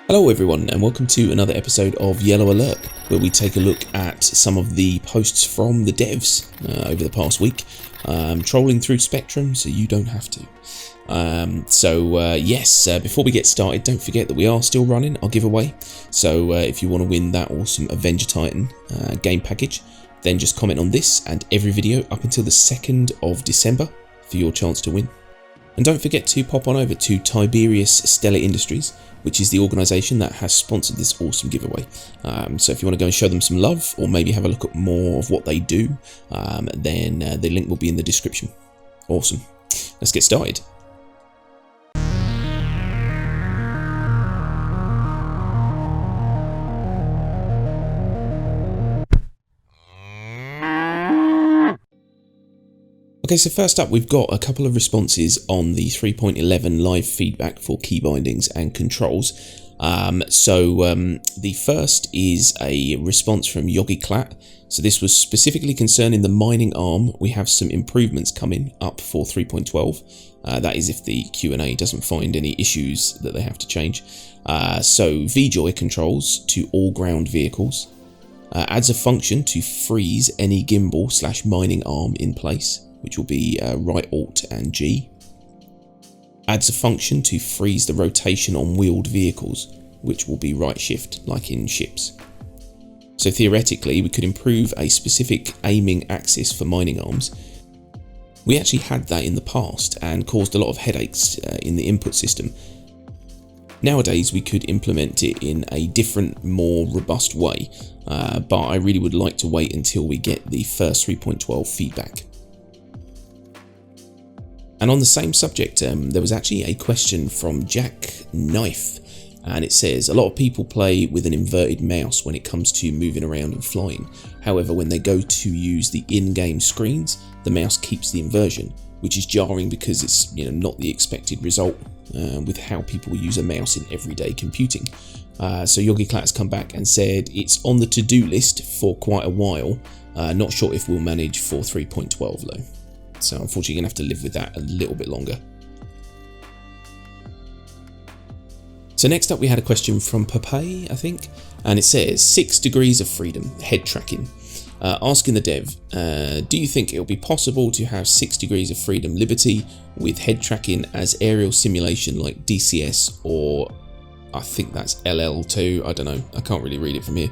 Hello everyone and welcome to another episode of Yellow Alert, where we take a look at some of the posts from the devs over the past week, trolling through Spectrum so you don't have to. Before we get started, don't forget that we are still running our giveaway, so if you want to win that awesome Avenger Titan game package, then just comment on this and every video up until the 2nd of December for your chance to win. And don't forget to pop on over to Tiberius Stellar Industries, which is the organisation that has sponsored this awesome giveaway. So if you want to go and show them some love, or maybe have a look at more of what they do, then the link will be in the description. Awesome. Let's get started. Okay, so first up we've got a couple of responses on the 3.11 live feedback for key bindings and controls. The first is a response from Yogi Clat. So this was specifically concerning the mining arm. We have some improvements coming up for 3.12. That is if the Q&A doesn't find any issues that they have to change. So V-Joy controls to all ground vehicles. Adds a function to freeze any gimbal/mining arm in place, which will be right Alt and G. Adds a function to freeze the rotation on wheeled vehicles, which will be right shift like in ships. So theoretically we could improve a specific aiming axis for mining arms. We actually had that in the past and caused a lot of headaches in the input system. Nowadays we could implement it in a different, more robust way, but I really would like to wait until we get the first 3.12 feedback. And on the same subject, there was actually a question from Jack Knife, and it says, a lot of people play with an inverted mouse when it comes to moving around and flying. However, when they go to use the in-game screens, the mouse keeps the inversion, which is jarring because it's not the expected result with how people use a mouse in everyday computing. So Yogi Clat has come back and said it's on the to-do list for quite a while. Not sure if we'll manage for 3.12 though. So unfortunately you're going to have to live with that a little bit longer. So next up we had a question from Pape, I think, and it says 6 degrees of freedom, head tracking. Asking the dev, do you think it will be possible to have 6 degrees of freedom liberty with head tracking as aerial simulation like DCS, or I think that's LL2, I don't know, I can't really read it from here.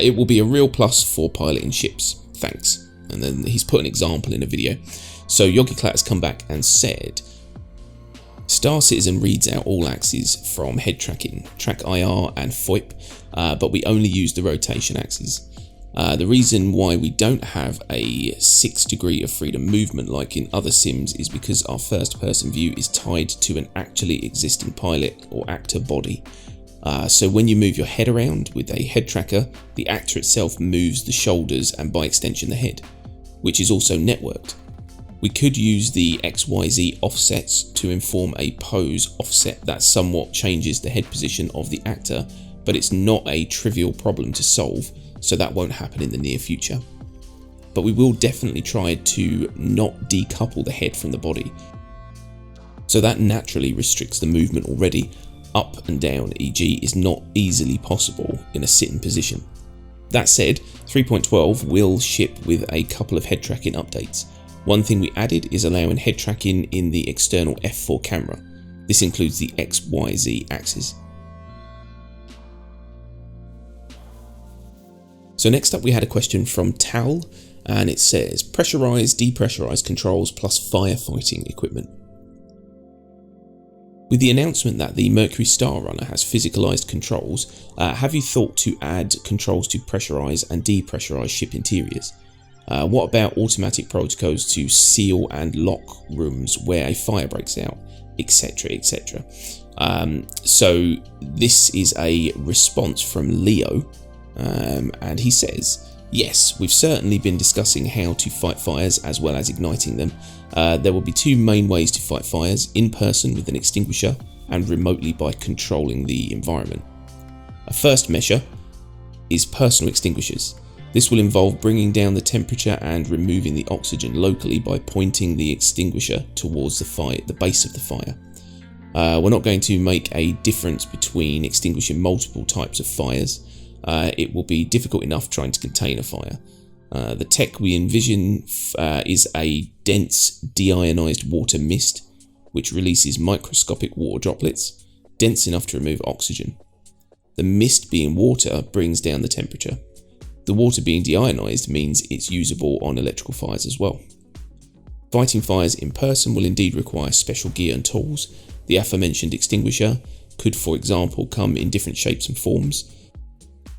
It will be a real plus for piloting ships, thanks. And then he's put an example in a video. So Yogi Clat has come back and said, Star Citizen reads out all axes from head tracking, TrackIR and FOIP, but we only use the rotation axes. The reason why we don't have a 6 degree of freedom movement like in other sims is because our first person view is tied to an actually existing pilot or actor body. So when you move your head around with a head tracker, the actor itself moves the shoulders and by extension the head, which is also networked. We could use the XYZ offsets to inform a pose offset that somewhat changes the head position of the actor, but it's not a trivial problem to solve, so that won't happen in the near future. But we will definitely try to not decouple the head from the body. So that naturally restricts the movement already. Up and down, e.g. is not easily possible in a sitting position. That said, 3.12 will ship with a couple of head tracking updates. One thing we added is allowing head tracking in the external f4 camera. This includes the XYZ axis. So next up we had a question from Tal, and it says pressurized, depressurized controls plus firefighting equipment. With the announcement that the Mercury Star Runner has physicalized controls, have you thought to add controls to pressurize and depressurize ship interiors? What about automatic protocols to seal and lock rooms where a fire breaks out, etc, etc. So this is a response from Leo, and he says, yes, we've certainly been discussing how to fight fires as well as igniting them. There will be two main ways to fight fires, in person with an extinguisher and remotely by controlling the environment. A first measure is personal extinguishers. This will involve bringing down the temperature and removing the oxygen locally by pointing the extinguisher towards the base of the fire. We're not going to make a difference between extinguishing multiple types of fires. It will be difficult enough trying to contain a fire. The tech we envision is a dense deionized water mist, which releases microscopic water droplets, dense enough to remove oxygen. The mist being water brings down the temperature. The water being deionized means it's usable on electrical fires as well. Fighting fires in person will indeed require special gear and tools. The aforementioned extinguisher could, for example, come in different shapes and forms.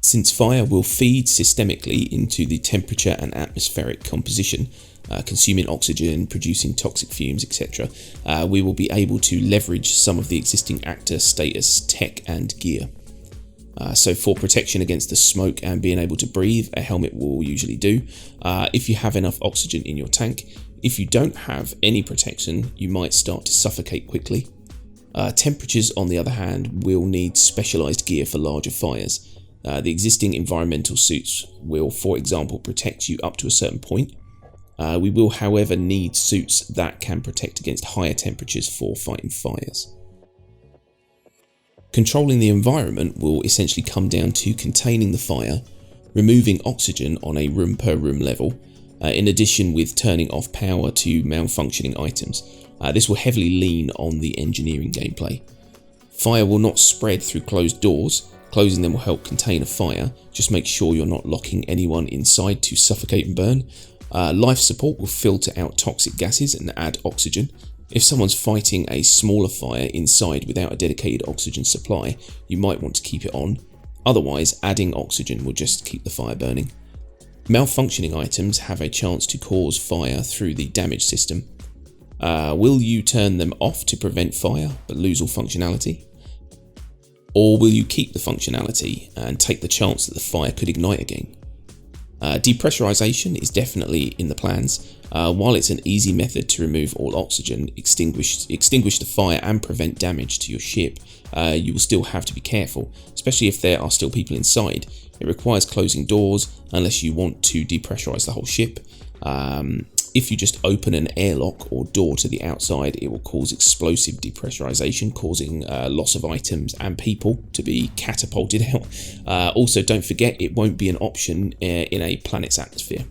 Since fire will feed systemically into the temperature and atmospheric composition, consuming oxygen, producing toxic fumes, etc., we will be able to leverage some of the existing actor status tech and gear. So for protection against the smoke and being able to breathe, a helmet will usually do. If you have enough oxygen in your tank. If you don't have any protection, you might start to suffocate quickly. Temperatures, on the other hand, will need specialised gear for larger fires. The existing environmental suits will, for example, protect you up to a certain point. We will, however, need suits that can protect against higher temperatures for fighting fires. Controlling the environment will essentially come down to containing the fire, removing oxygen on a room per room level, in addition with turning off power to malfunctioning items. This will heavily lean on the engineering gameplay. Fire will not spread through closed doors. Closing them will help contain a fire. Just make sure you're not locking anyone inside to suffocate and burn. Life support will filter out toxic gases and add oxygen. If someone's fighting a smaller fire inside without a dedicated oxygen supply, you might want to keep it on. Otherwise, adding oxygen will just keep the fire burning. Malfunctioning items have a chance to cause fire through the damage system. Will you turn them off to prevent fire but lose all functionality? Or will you keep the functionality and take the chance that the fire could ignite again? Depressurization is definitely in the plans. While it's an easy method to remove all oxygen, extinguish the fire and prevent damage to your ship, you will still have to be careful, especially if there are still people inside. It requires closing doors unless you want to depressurize the whole ship. If you just open an airlock or door to the outside, it will cause explosive depressurization, causing loss of items and people to be catapulted out. Also, don't forget, it won't be an option in a planet's atmosphere.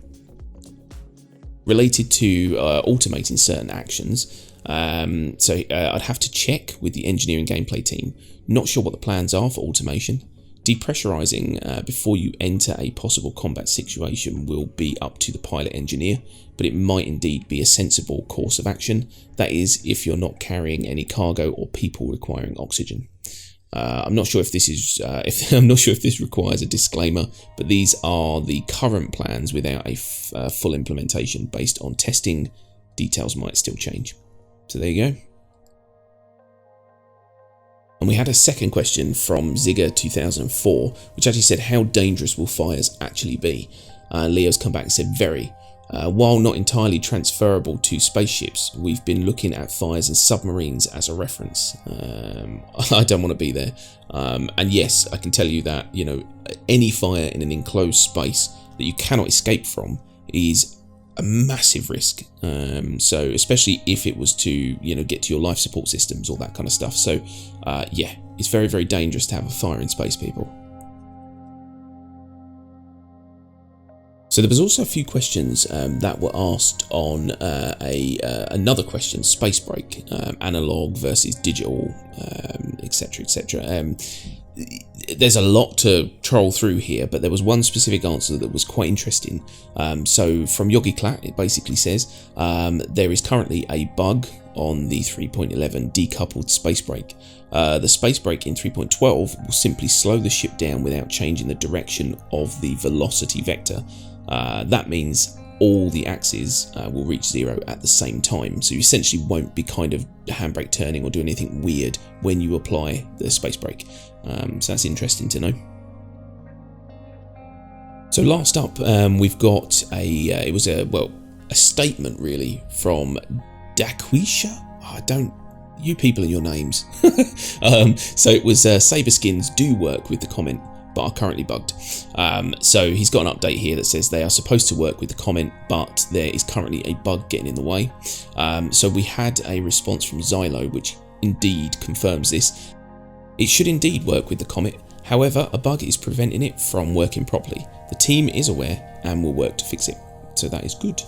Related to automating certain actions, I'd have to check with the engineering gameplay team. Not sure what the plans are for automation. Depressurizing before you enter a possible combat situation will be up to the pilot engineer, but it might indeed be a sensible course of action. That is, if you're not carrying any cargo or people requiring oxygen. I'm not sure if this is if this requires a disclaimer, but these are the current plans without a full implementation. Based on testing, details might still change. So there you go. And we had a second question from Zigger2004, which actually said, how dangerous will fires actually be? Leo's come back and said, very. While not entirely transferable to spaceships, we've been looking at fires in submarines as a reference. I don't want to be there. And yes, I can tell you that, any fire in an enclosed space that you cannot escape from is a massive risk. So especially if it was to, get to your life support systems, all that kind of stuff. So yeah, it's very, very dangerous to have a fire in space, people. So there was also a few questions that were asked on another question, space break, analog versus digital, etc, etc. There's a lot to troll through here, but there was one specific answer that was quite interesting. So from Yogi Klat, it basically says there is currently a bug on the 3.11 decoupled space brake. The space brake in 3.12 will simply slow the ship down without changing the direction of the velocity vector. That means all the axes will reach zero at the same time, so you essentially won't be kind of handbrake turning or doing anything weird when you apply the space brake. So that's interesting to know. So last up, we've got a statement really from Decoupled. You people and your names. So it was Sabre skins do work with the comment, but are currently bugged. So he's got an update here that says they are supposed to work with the comment, but there is currently a bug getting in the way. So we had a response from Xylo, which indeed confirms this. It should indeed work with the Comet, however a bug is preventing it from working properly. The team is aware and will work to fix it, so that is good.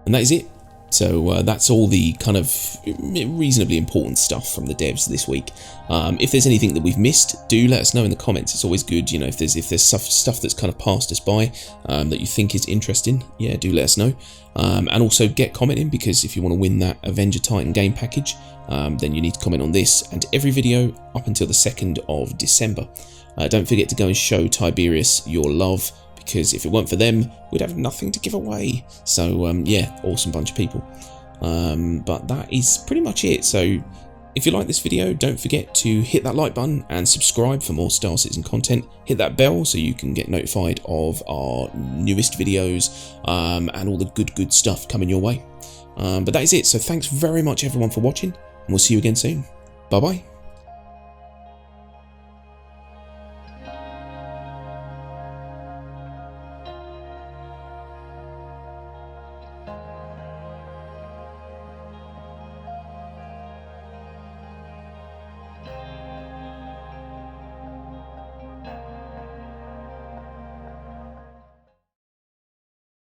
And that is it. So that's all the kind of reasonably important stuff from the devs this week. If there's anything that we've missed, do let us know in the comments. It's always good, you know, if there's stuff that's kind of passed us by that you think is interesting, yeah, do let us know. And also get commenting, because if you want to win that Avenger Titan game package, then you need to comment on this and every video up until the 2nd of December. Don't forget to go and show Tiberius your love, because if it weren't for them, we'd have nothing to give away. So yeah, awesome bunch of people. But that is pretty much it. So if you like this video, don't forget to hit that like button and subscribe for more Star Citizen content. Hit that bell so you can get notified of our newest videos and all the good stuff coming your way. But that is it. So thanks very much everyone for watching, and we'll see you again soon. Bye bye.